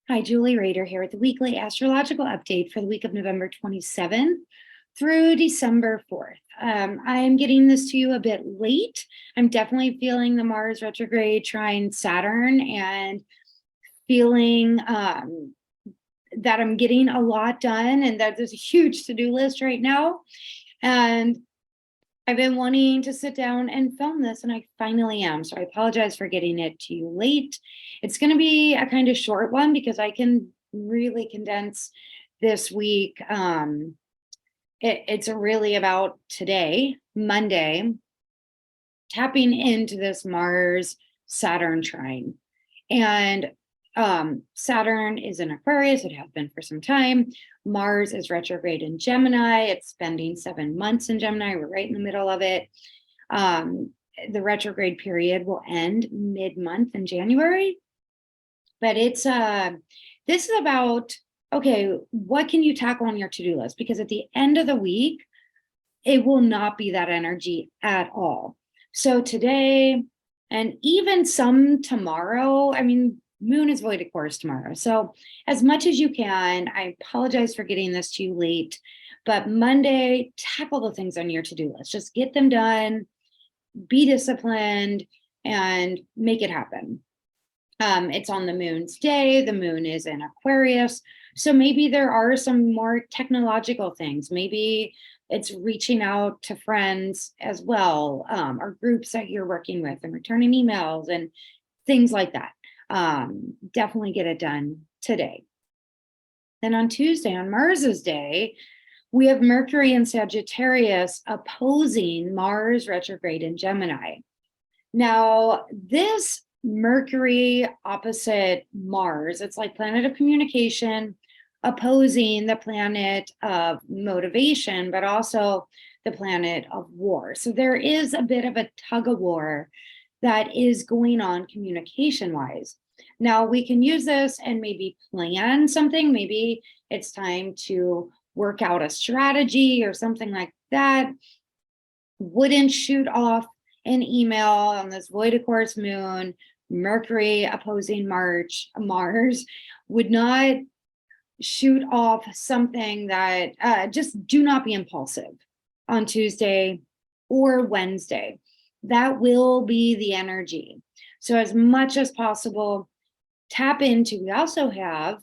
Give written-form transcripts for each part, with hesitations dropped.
Hi, Julie Rader here with the weekly astrological update for the week of November 27th through December 4th. I am getting this to you a bit late. I'm definitely feeling the Mars retrograde trine Saturn and feeling that I'm getting a lot done and that there's a huge to-do list right now. And I've been wanting to sit down and film this, and I finally am. So I apologize for getting it to you late. It's going to be a kind of short one because I can really condense this week. It's really about today, Monday, tapping into this Mars Saturn trine. And Saturn is in Aquarius. It has been for some time. Mars is retrograde in Gemini. It's spending 7 months in Gemini. We're right in the middle of it. The retrograde period will end mid-month in January. But it's this is about, okay, what can you tackle on your to-do list? Because at the end of the week, it will not be that energy at all. So today, and even some tomorrow, I mean, Moon is void of course tomorrow. So as much as you can, I apologize for getting this to you late, but Monday, tackle the things on your to-do list. Just get them done, be disciplined, and make it happen. It's on the moon's day. The moon is in Aquarius. So maybe there are some more technological things. Maybe it's reaching out to friends as well, or groups that you're working with and returning emails and things like that. Definitely get it done today. Then on Tuesday, on Mars's day, we have Mercury in Sagittarius opposing Mars retrograde in Gemini. Now, this Mercury opposite Mars, it's like planet of communication opposing the planet of motivation, but also the planet of war. So there is a bit of a tug of war that is going on communication wise. Now we can use this and maybe plan something. Maybe it's time to work out a strategy or something like that. Wouldn't shoot off an email on this void of course moon, Mercury opposing Mars would not shoot off something that just do not be impulsive on Tuesday or Wednesday. That will be the energy. So as much as possible, tap into, we also have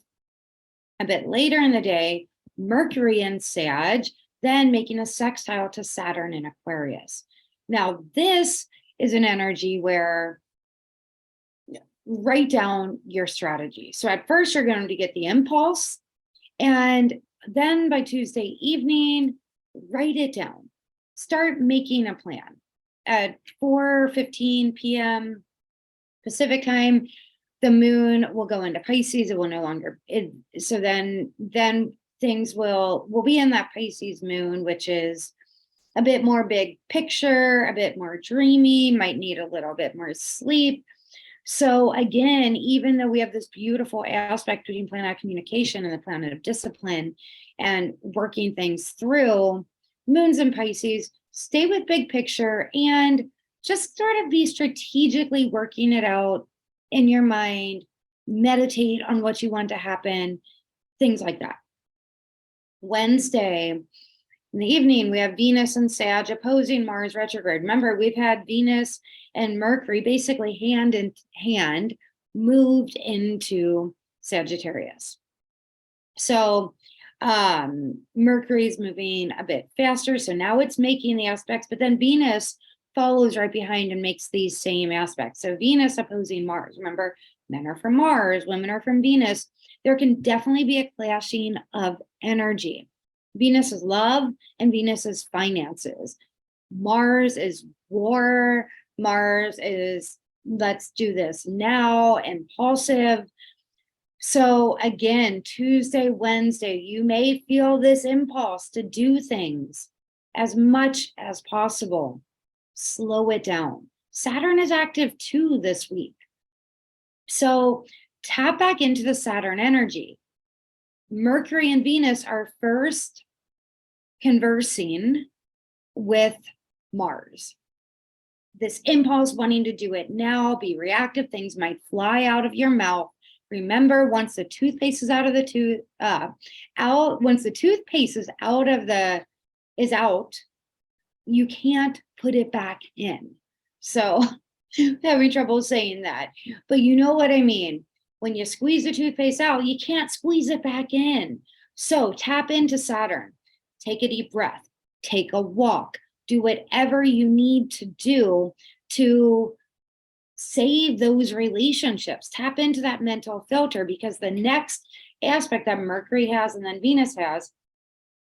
a bit later in the day, Mercury in Sag, then making a sextile to Saturn in Aquarius. Now, this is an energy where write down your strategy. So at first you're going to get the impulse, and then by Tuesday evening, write it down. Start making a plan. At 4:15 p.m. Pacific time, the moon will go into Pisces. It will no longer, so then things will be in that Pisces moon, which is a bit more big picture, a bit more dreamy, might need a little bit more sleep. So again, even though we have this beautiful aspect between planet of communication and the planet of discipline and working things through, moon's in Pisces, stay with big picture and just sort of be strategically working it out in your mind, meditate on what you want to happen, things like that. Wednesday, in the evening, we have Venus and Sag opposing Mars retrograde. Remember, we've had Venus and Mercury basically hand in hand moved into Sagittarius. So Mercury's moving a bit faster. So now it's making the aspects, but then Venus follows right behind and makes these same aspects. So Venus opposing Mars. Remember, men are from Mars, women are from Venus. There can definitely be a clashing of energy. Venus is love and Venus is finances. Mars is war. Mars is let's do this now, impulsive. So again, Tuesday, Wednesday, you may feel this impulse to do things as much as possible. Slow it down. Saturn is active too this week. So tap back into the Saturn energy. Mercury and Venus are first conversing with Mars. This impulse wanting to do it now, be reactive, things might fly out of your mouth. Remember, once the toothpaste is out of the once the toothpaste is out, you can't put it back in. So having trouble saying that, but you know what I mean. When you squeeze the toothpaste out, you can't squeeze it back in. So tap into Saturn, take a deep breath, take a walk, do whatever you need to do to save those relationships. Tap into that mental filter, because the next aspect that Mercury has and then Venus has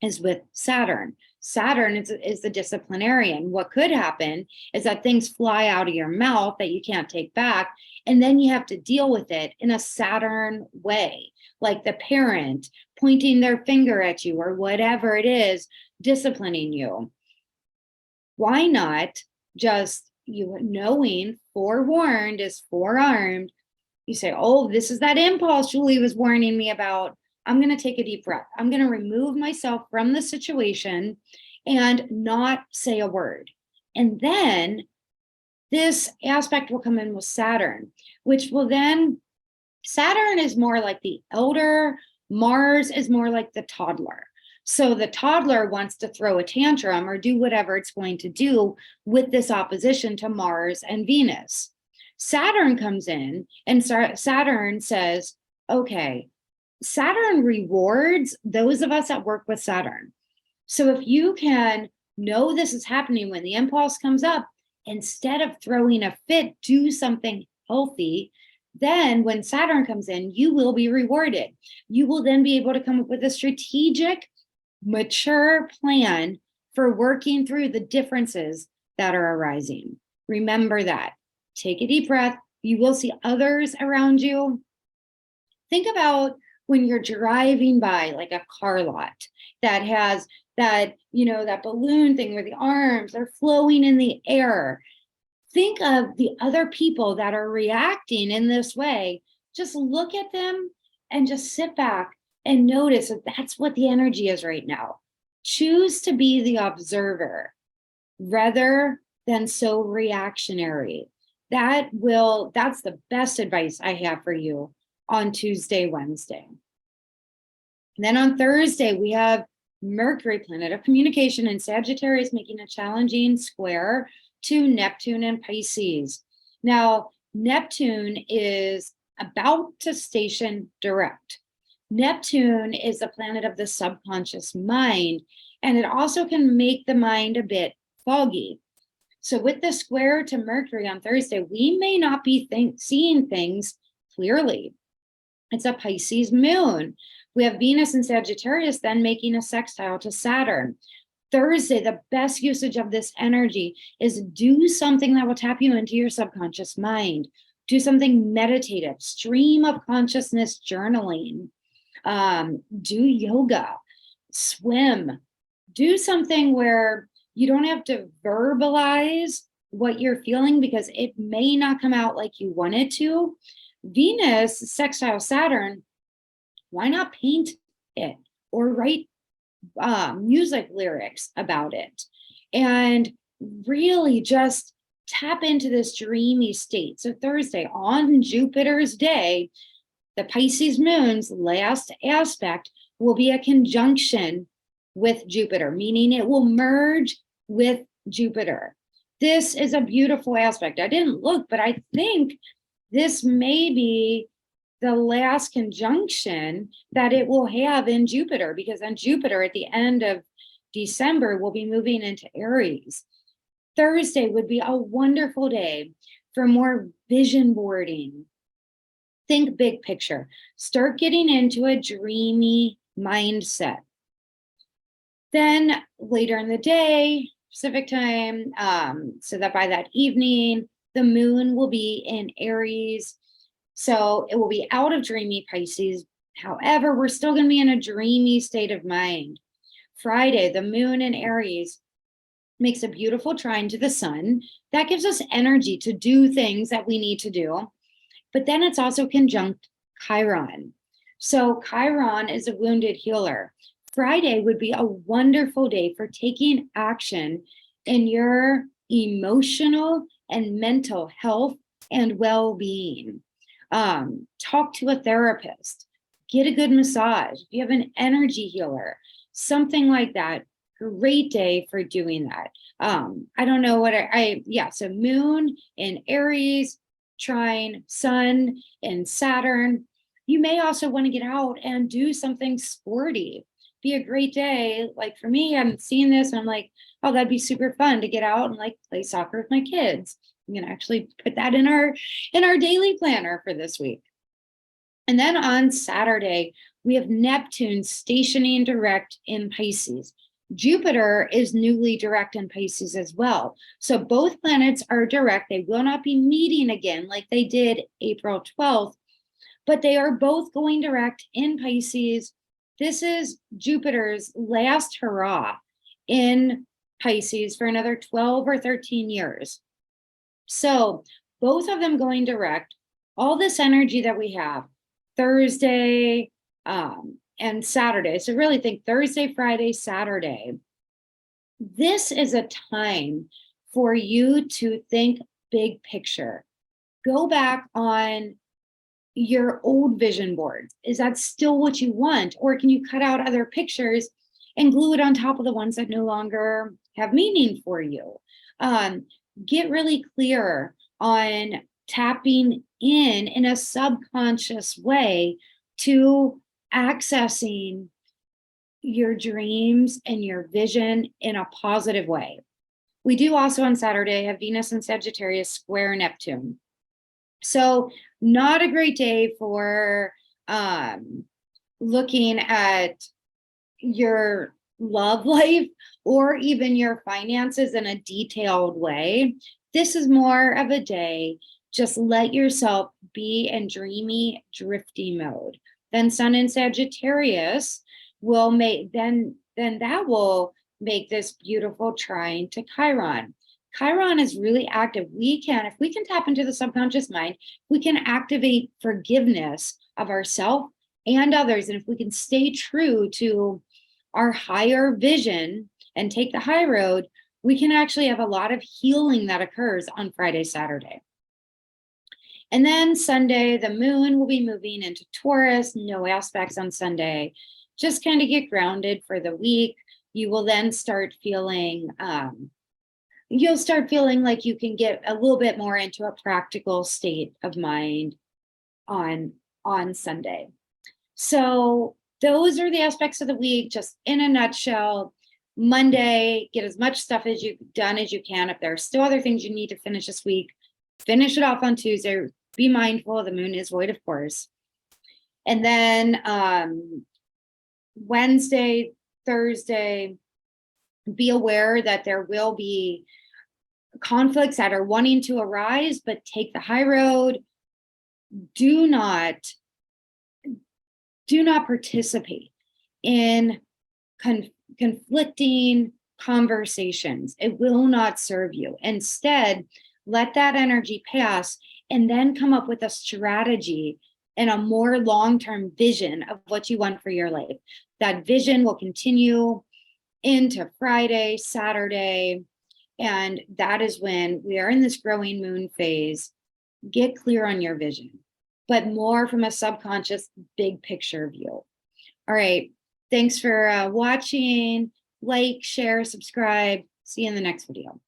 is with Saturn. Saturn is the disciplinarian. What could happen is that things fly out of your mouth that you can't take back, and then you have to deal with it in a Saturn way, like the parent pointing their finger at you or whatever it is, disciplining you. Why not just, you knowing forewarned is forearmed, you say, oh, this is that impulse Julie was warning me about. I'm going to take a deep breath. I'm going to remove myself from the situation and not say a word. And then this aspect will come in with Saturn, which will then, Saturn is more like the elder, Mars is more like the toddler. So the toddler wants to throw a tantrum or do whatever it's going to do with this opposition to Mars and Venus. Saturn comes in and Saturn says, okay, Saturn rewards those of us that work with Saturn. So if you can know this is happening when the impulse comes up, instead of throwing a fit, do something healthy. Then when Saturn comes in, you will be rewarded. You will then be able to come up with a strategic, mature plan for working through the differences that are arising. Remember that. Take a deep breath. You will see others around you. Think about when you're driving by like a car lot that has that, that balloon thing where the arms are flowing in the air. Think of the other people that are reacting in this way. Just look at them and just sit back and notice that that's what the energy is right now. Choose to be the observer rather than so reactionary. That's the best advice I have for you on Tuesday, Wednesday. And then on Thursday, we have Mercury, planet of communication, in Sagittarius, making a challenging square to Neptune and Pisces. Now, Neptune is about to station direct. Neptune is a planet of the subconscious mind, and it also can make the mind a bit foggy. So with the square to Mercury on Thursday, we may not be seeing things clearly. It's a Pisces moon. We have Venus and Sagittarius then making a sextile to Saturn. Thursday, the best usage of this energy is do something that will tap you into your subconscious mind. Do something meditative, stream of consciousness journaling, do yoga, swim, do something where you don't have to verbalize what you're feeling because it may not come out like you want it to. Venus, sextile Saturn, why not paint it or write music lyrics about it? And really just tap into this dreamy state. So Thursday, on Jupiter's day, the Pisces moon's last aspect will be a conjunction with Jupiter, meaning it will merge with Jupiter. This is a beautiful aspect. I didn't look, but I think this may be the last conjunction that it will have in Jupiter, because then Jupiter at the end of December will be moving into Aries. Thursday would be a wonderful day for more vision boarding. Think big picture. Start getting into a dreamy mindset. Then later in the day, Pacific time, so that by that evening, the moon will be in Aries. So it will be out of dreamy Pisces. However, we're still going to be in a dreamy state of mind. Friday, the moon in Aries makes a beautiful trine to the sun. That gives us energy to do things that we need to do. But then it's also conjunct Chiron. So Chiron is a wounded healer. Friday would be a wonderful day for taking action in your emotional and mental health and well-being. Talk to a therapist, get a good massage. If you have an energy healer, something like that, great day for doing that. I don't know what so moon in Aries, trine sun in Saturn. You may also want to get out and do something sporty. Be a great day. Like for me, I'm seeing this and I'm like, oh, that'd be super fun to get out and like play soccer with my kids. I'm gonna actually put that in our daily planner for this week. And then on Saturday, we have Neptune stationing direct in Pisces. Jupiter is newly direct in Pisces as well. So both planets are direct. They will not be meeting again like they did April 12th, but they are both going direct in Pisces. This is Jupiter's last hurrah in Pisces for another 12 or 13 years. So both of them going direct, all this energy that we have Thursday and Saturday. So really think Thursday, Friday, Saturday. This is a time for you to think big picture. Go back on your old vision boards. Is that still what you want? Or can you cut out other pictures and glue it on top of the ones that no longer have meaning for you? Get really clear on tapping in a subconscious way to accessing your dreams and your vision in a positive way. We do also on Saturday have Venus and Sagittarius square Neptune. So not a great day for looking at your love life or even your finances in a detailed way. This is more of a day, just let yourself be in dreamy, drifty mode. Then Sun in Sagittarius will make, then that will make this beautiful trine to Chiron. Chiron is really active. If we can tap into the subconscious mind, we can activate forgiveness of ourselves and others. And if we can stay true to our higher vision and take the high road, we can actually have a lot of healing that occurs on Friday, Saturday. And then Sunday, the moon will be moving into Taurus, no aspects on Sunday. Just kind of get grounded for the week. You will then start feeling, you'll start feeling like you can get a little bit more into a practical state of mind on Sunday. So those are the aspects of the week, just in a nutshell. Monday, get as much stuff as you've done as you can. If there are still other things you need to finish this week, finish it off on Tuesday. Be mindful, the moon is void, of course. And then Wednesday, Thursday, be aware that there will be conflicts that are wanting to arise, but take the high road. Do not participate in conflicting conversations. It will not serve you. Instead, let that energy pass and then come up with a strategy and a more long-term vision of what you want for your life. That vision will continue into Friday, Saturday, and that is when we are in this growing moon phase. Get clear on your vision, but more from a subconscious big picture view. All right. Thanks for watching. Like, share, subscribe. See you in the next video.